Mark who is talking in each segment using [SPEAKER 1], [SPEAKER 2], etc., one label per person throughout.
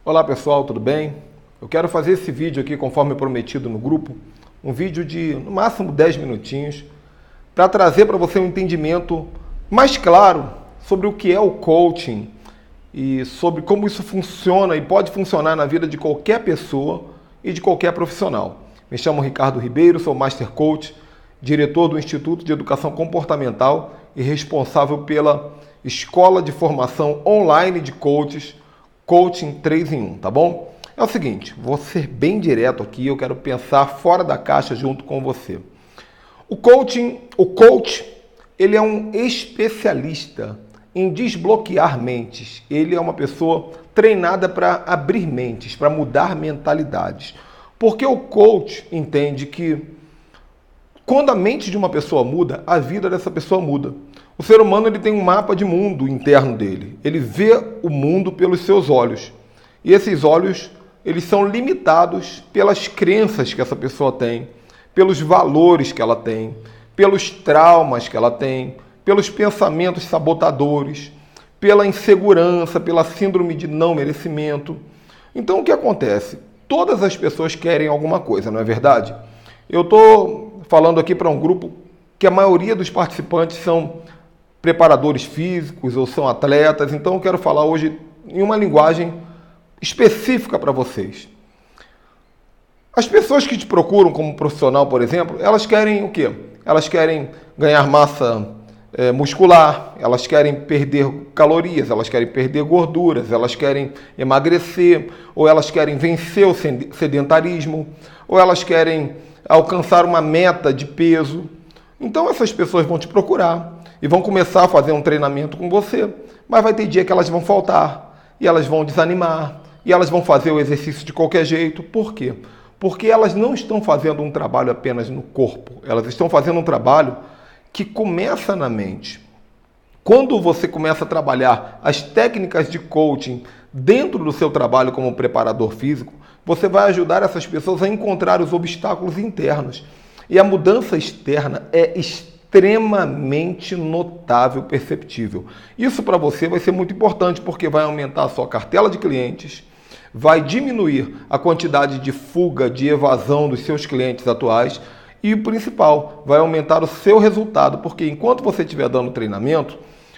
[SPEAKER 1] Olá pessoal, tudo bem? Eu quero fazer esse vídeo aqui, conforme prometido no grupo, um vídeo de no máximo 10 minutinhos, para trazer para você um entendimento mais claro sobre o que é o coaching e sobre como isso funciona e pode funcionar na vida de qualquer pessoa e de qualquer profissional. Me chamo Ricardo Ribeiro, sou Master Coach, diretor do Instituto de Educação Comportamental e responsável pela Escola de Formação Online de Coaches, Coaching 3 em 1, tá bom? É o seguinte, vou ser bem direto aqui, eu quero pensar fora da caixa junto com você. O coach, ele é um especialista em desbloquear mentes. Ele é uma pessoa treinada para abrir mentes, para mudar mentalidades. Porque o coach entende que quando a mente de uma pessoa muda, a vida dessa pessoa muda. O ser humano ele tem um mapa de mundo interno dele. Ele vê o mundo pelos seus olhos. E esses olhos, eles são limitados pelas crenças que essa pessoa tem, pelos valores que ela tem, pelos traumas que ela tem, pelos pensamentos sabotadores, pela insegurança, pela síndrome de não merecimento. Então o que acontece? Todas as pessoas querem alguma coisa, não é verdade? Eu estou falando aqui para um grupo que a maioria dos participantes são preparadores físicos ou são atletas, então eu quero falar hoje em uma linguagem específica para vocês. As pessoas que te procuram como profissional, por exemplo, elas querem o quê? Elas querem ganhar massa muscular, elas querem perder calorias, elas querem perder gorduras, elas querem emagrecer, ou elas querem vencer o sedentarismo, ou elas querem alcançar uma meta de peso. Então essas pessoas vão te procurar e vão começar a fazer um treinamento com você, mas vai ter dia que elas vão faltar, e elas vão desanimar, e elas vão fazer o exercício de qualquer jeito. Por quê? Porque elas não estão fazendo um trabalho apenas no corpo, elas estão fazendo um trabalho que começa na mente. Quando você começa a trabalhar as técnicas de coaching dentro do seu trabalho como preparador físico, você vai ajudar essas pessoas a encontrar os obstáculos internos. E a mudança externa é extremamente notável, perceptível. Isso para você vai ser muito importante, porque vai aumentar a sua cartela de clientes, vai diminuir a quantidade de fuga, de evasão dos seus clientes atuais e, o principal, vai aumentar o seu resultado, porque enquanto você estiver dando treinamento,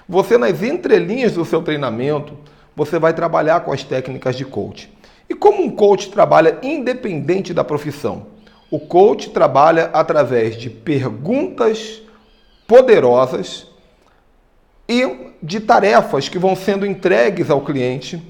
[SPEAKER 1] você nas entrelinhas do seu treinamento, você vai trabalhar com as técnicas de coach. E como um coach trabalha independente da profissão? O coach trabalha através de perguntas poderosas e de tarefas que vão sendo entregues ao cliente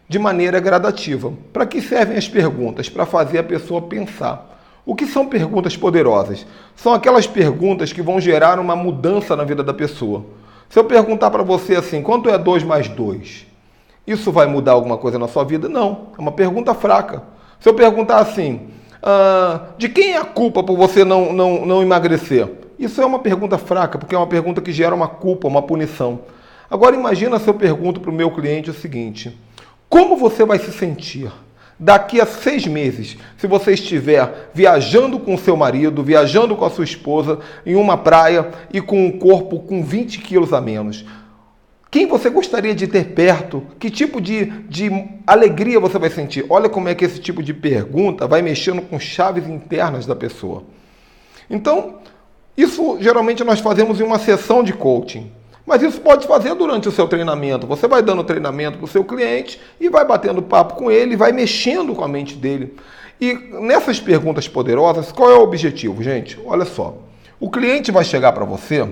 [SPEAKER 1] de maneira gradativa. Para que servem as perguntas? Para fazer a pessoa pensar. O que são perguntas poderosas? São aquelas perguntas que vão gerar uma mudança na vida da pessoa. Se eu perguntar para você assim, quanto é 2 mais 2? Isso vai mudar alguma coisa na sua vida? Não, é uma pergunta fraca. Se eu perguntar assim, de quem é a culpa por você não emagrecer? Isso é uma pergunta fraca, porque é uma pergunta que gera uma culpa, uma punição. Agora imagina se eu pergunto para o meu cliente o seguinte, como você vai se sentir daqui a 6 meses, se você estiver viajando com seu marido, viajando com a sua esposa, em uma praia e com um corpo com 20 quilos a menos? Quem você gostaria de ter perto? Que tipo de alegria você vai sentir? Olha como é que esse tipo de pergunta vai mexendo com chaves internas da pessoa. Então, isso geralmente nós fazemos em uma sessão de coaching. Mas isso pode fazer durante o seu treinamento. Você vai dando treinamento para o seu cliente e vai batendo papo com ele, vai mexendo com a mente dele. E nessas perguntas poderosas, qual é o objetivo, gente? Olha só, o cliente vai chegar para você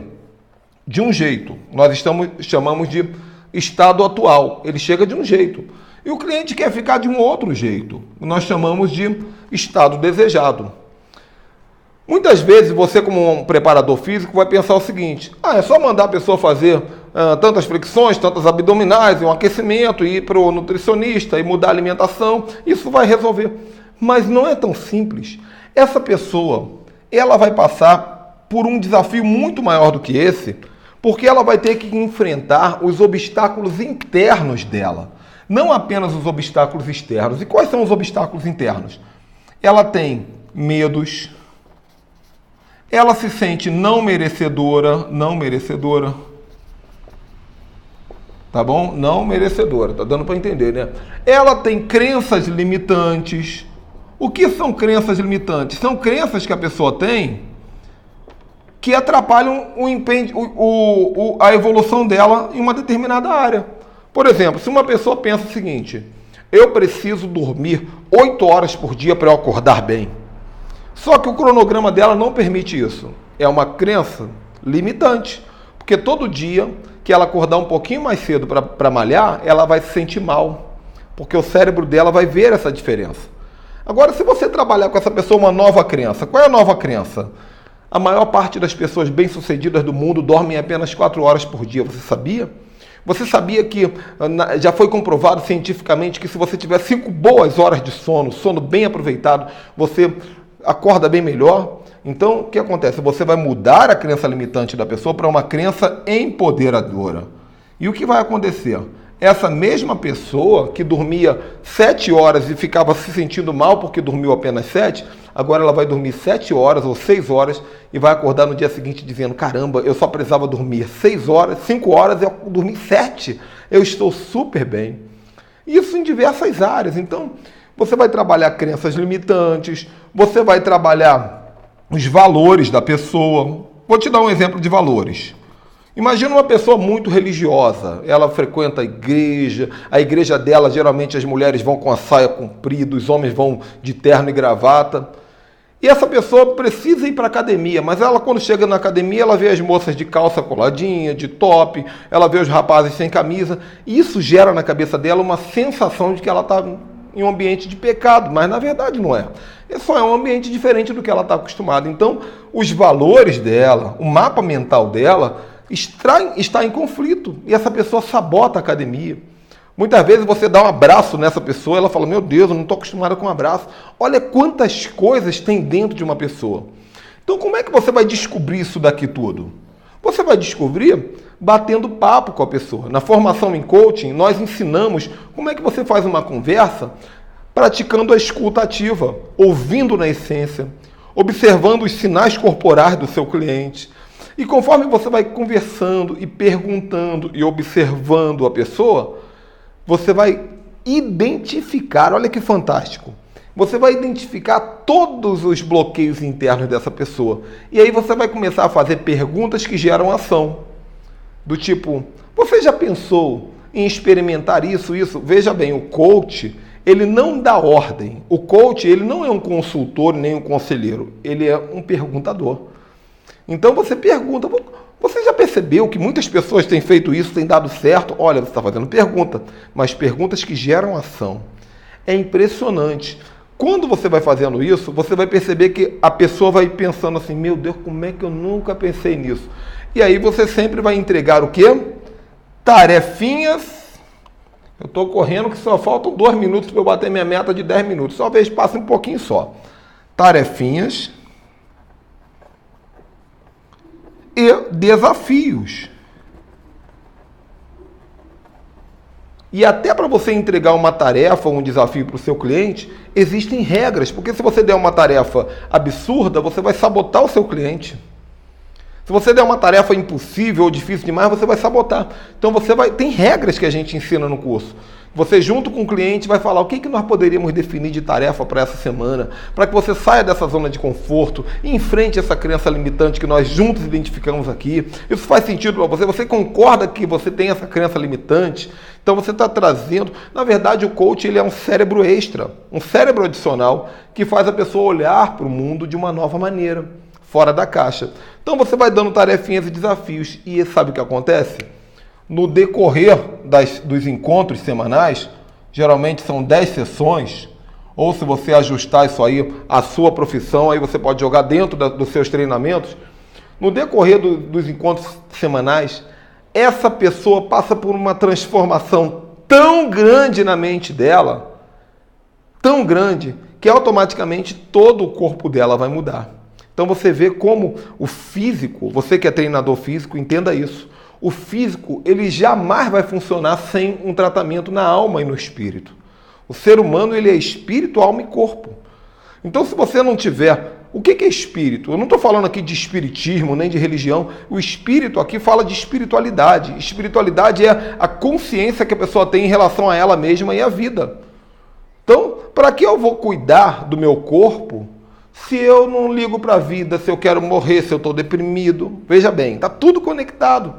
[SPEAKER 1] de um jeito. Nós chamamos de estado atual. Ele chega de um jeito. E o cliente quer ficar de um outro jeito. Nós chamamos de estado desejado. Muitas vezes você, como um preparador físico, vai pensar o seguinte, é só mandar a pessoa fazer tantas flexões, tantas abdominais, um aquecimento, ir para o nutricionista e mudar a alimentação, isso vai resolver. Mas não é tão simples. Essa pessoa, ela vai passar por um desafio muito maior do que esse, porque ela vai ter que enfrentar os obstáculos internos dela, não apenas os obstáculos externos. E quais são os obstáculos internos? Ela tem medos, ela se sente não merecedora. tá bom? Não merecedora, tá dando para entender, né? Ela tem crenças limitantes. O que são crenças limitantes? São crenças que a pessoa tem que atrapalham a evolução dela em uma determinada área. Por exemplo, se uma pessoa pensa o seguinte: eu preciso dormir 8 horas por dia para eu acordar bem. Só que o cronograma dela não permite isso. É uma crença limitante. Porque todo dia que ela acordar um pouquinho mais cedo para malhar, ela vai se sentir mal. Porque o cérebro dela vai ver essa diferença. Agora, se você trabalhar com essa pessoa uma nova crença, qual é a nova crença? A maior parte das pessoas bem-sucedidas do mundo dormem apenas 4 horas por dia. Você sabia? Você sabia que já foi comprovado cientificamente que se você tiver 5 boas horas de sono, sono bem aproveitado, você acorda bem melhor? Então, o que acontece? Você vai mudar a crença limitante da pessoa para uma crença empoderadora. E o que vai acontecer? Essa mesma pessoa que dormia 7 horas e ficava se sentindo mal porque dormiu apenas 7, agora ela vai dormir 7 horas ou 6 horas e vai acordar no dia seguinte dizendo: caramba, eu só precisava dormir 6 horas, 5 horas e eu dormi 7. Eu estou super bem. Isso em diversas áreas. Então, você vai trabalhar crenças limitantes, você vai trabalhar os valores da pessoa. Vou te dar um exemplo de valores. Imagina uma pessoa muito religiosa, ela frequenta a igreja dela, geralmente as mulheres vão com a saia comprida, os homens vão de terno e gravata. E essa pessoa precisa ir para a academia, mas ela, quando chega na academia, ela vê as moças de calça coladinha, de top, ela vê os rapazes sem camisa, e isso gera na cabeça dela uma sensação de que ela está em um ambiente de pecado, mas na verdade não é. É só um ambiente diferente do que ela está acostumada. Então, os valores dela, o mapa mental dela, está em conflito e essa pessoa sabota a academia. Muitas vezes você dá um abraço nessa pessoa, ela fala: meu Deus, eu não estou acostumada com um abraço. Olha quantas coisas tem dentro de uma pessoa. Então, como é que você vai descobrir isso daqui tudo? Você vai descobrir batendo papo com a pessoa. Na formação em coaching, nós ensinamos como é que você faz uma conversa praticando a escuta ativa, ouvindo na essência, observando os sinais corporais do seu cliente. E conforme você vai conversando e perguntando e observando a pessoa, você vai identificar, olha que fantástico, você vai identificar todos os bloqueios internos dessa pessoa. E aí você vai começar a fazer perguntas que geram ação. Do tipo: você já pensou em experimentar isso? Veja bem, o coach, ele não dá ordem. O coach, ele não é um consultor nem um conselheiro, ele é um perguntador. Então você pergunta: você já percebeu que muitas pessoas têm feito isso, têm dado certo? Olha, você está fazendo pergunta, mas perguntas que geram ação. É impressionante. Quando você vai fazendo isso, você vai perceber que a pessoa vai pensando assim: meu Deus, como é que eu nunca pensei nisso? E aí você sempre vai entregar o quê? Tarefinhas. Eu estou correndo que só faltam 2 minutos para eu bater minha meta de 10 minutos. Talvez passe um pouquinho só. Tarefinhas e desafios. E até para você entregar uma tarefa ou um desafio para o seu cliente, existem regras, porque se você der uma tarefa absurda, você vai sabotar o seu cliente. Se você der uma tarefa impossível ou difícil demais, você vai sabotar. Então tem regras que a gente ensina no curso. Você, junto com o cliente, vai falar o que nós poderíamos definir de tarefa para essa semana, para que você saia dessa zona de conforto e enfrente essa crença limitante que nós juntos identificamos aqui. Isso faz sentido para você? Você concorda que você tem essa crença limitante? Então você está trazendo... Na verdade, o coach, ele é um cérebro extra, um cérebro adicional que faz a pessoa olhar para o mundo de uma nova maneira, fora da caixa. Então você vai dando tarefinhas e desafios. E sabe o que acontece? No decorrer dos encontros semanais, geralmente são 10 sessões, ou se você ajustar isso aí, a sua profissão, aí você pode jogar dentro dos seus treinamentos. No decorrer dos encontros semanais, essa pessoa passa por uma transformação tão grande na mente dela, tão grande, que automaticamente todo o corpo dela vai mudar. Então você vê como o físico, você que é treinador físico, entenda isso. O físico, ele jamais vai funcionar sem um tratamento na alma e no espírito. O ser humano, ele é espírito, alma e corpo. Então, se você não tiver O que é espírito? Eu não estou falando aqui de espiritismo, nem de religião. O espírito aqui fala de espiritualidade. Espiritualidade é a consciência que a pessoa tem em relação a ela mesma e à vida. Então, para que eu vou cuidar do meu corpo se eu não ligo para a vida, se eu quero morrer, se eu estou deprimido? Veja bem, está tudo conectado.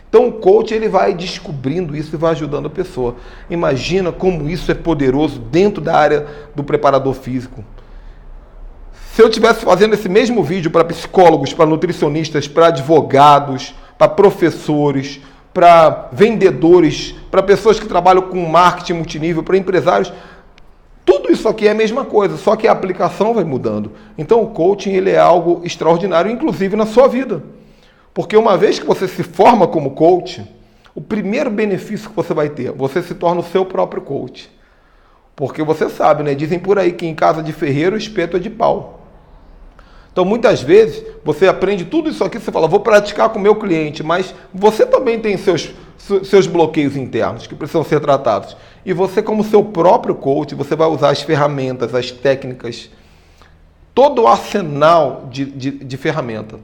[SPEAKER 1] Então o coach ele vai descobrindo isso e vai ajudando a pessoa. Imagina como isso é poderoso dentro da área do preparador físico. Se eu estivesse fazendo esse mesmo vídeo para psicólogos, para nutricionistas, para advogados, para professores, para vendedores, para pessoas que trabalham com marketing multinível, para empresários, tudo isso aqui é a mesma coisa, só que a aplicação vai mudando. Então o coaching ele é algo extraordinário, inclusive na sua vida. Porque uma vez que você se forma como coach, o primeiro benefício que você vai ter, você se torna o seu próprio coach. Porque você sabe, né? Dizem por aí que em casa de ferreiro o espeto é de pau. Então, muitas vezes, você aprende tudo isso aqui, você fala, vou praticar com o meu cliente, mas você também tem seus bloqueios internos que precisam ser tratados. E você, como seu próprio coach, você vai usar as ferramentas, as técnicas, todo o arsenal de ferramenta.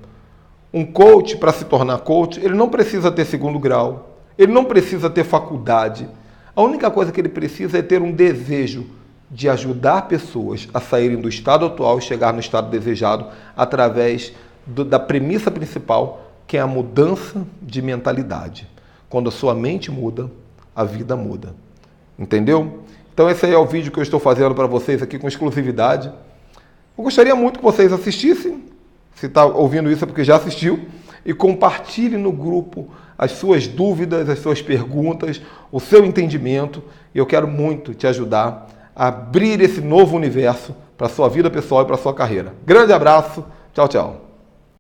[SPEAKER 1] Um coach, para se tornar coach, ele não precisa ter segundo grau, ele não precisa ter faculdade. A única coisa que ele precisa é ter um desejo de ajudar pessoas a saírem do estado atual e chegar no estado desejado através da premissa principal, que é a mudança de mentalidade. Quando a sua mente muda, a vida muda. Entendeu? Então esse aí é o vídeo que eu estou fazendo para vocês aqui com exclusividade. Eu gostaria muito que vocês assistissem. Se está ouvindo isso é porque já assistiu. E compartilhe no grupo as suas dúvidas, as suas perguntas, o seu entendimento. E eu quero muito te ajudar a abrir esse novo universo para a sua vida pessoal e para a sua carreira. Grande abraço. Tchau, tchau.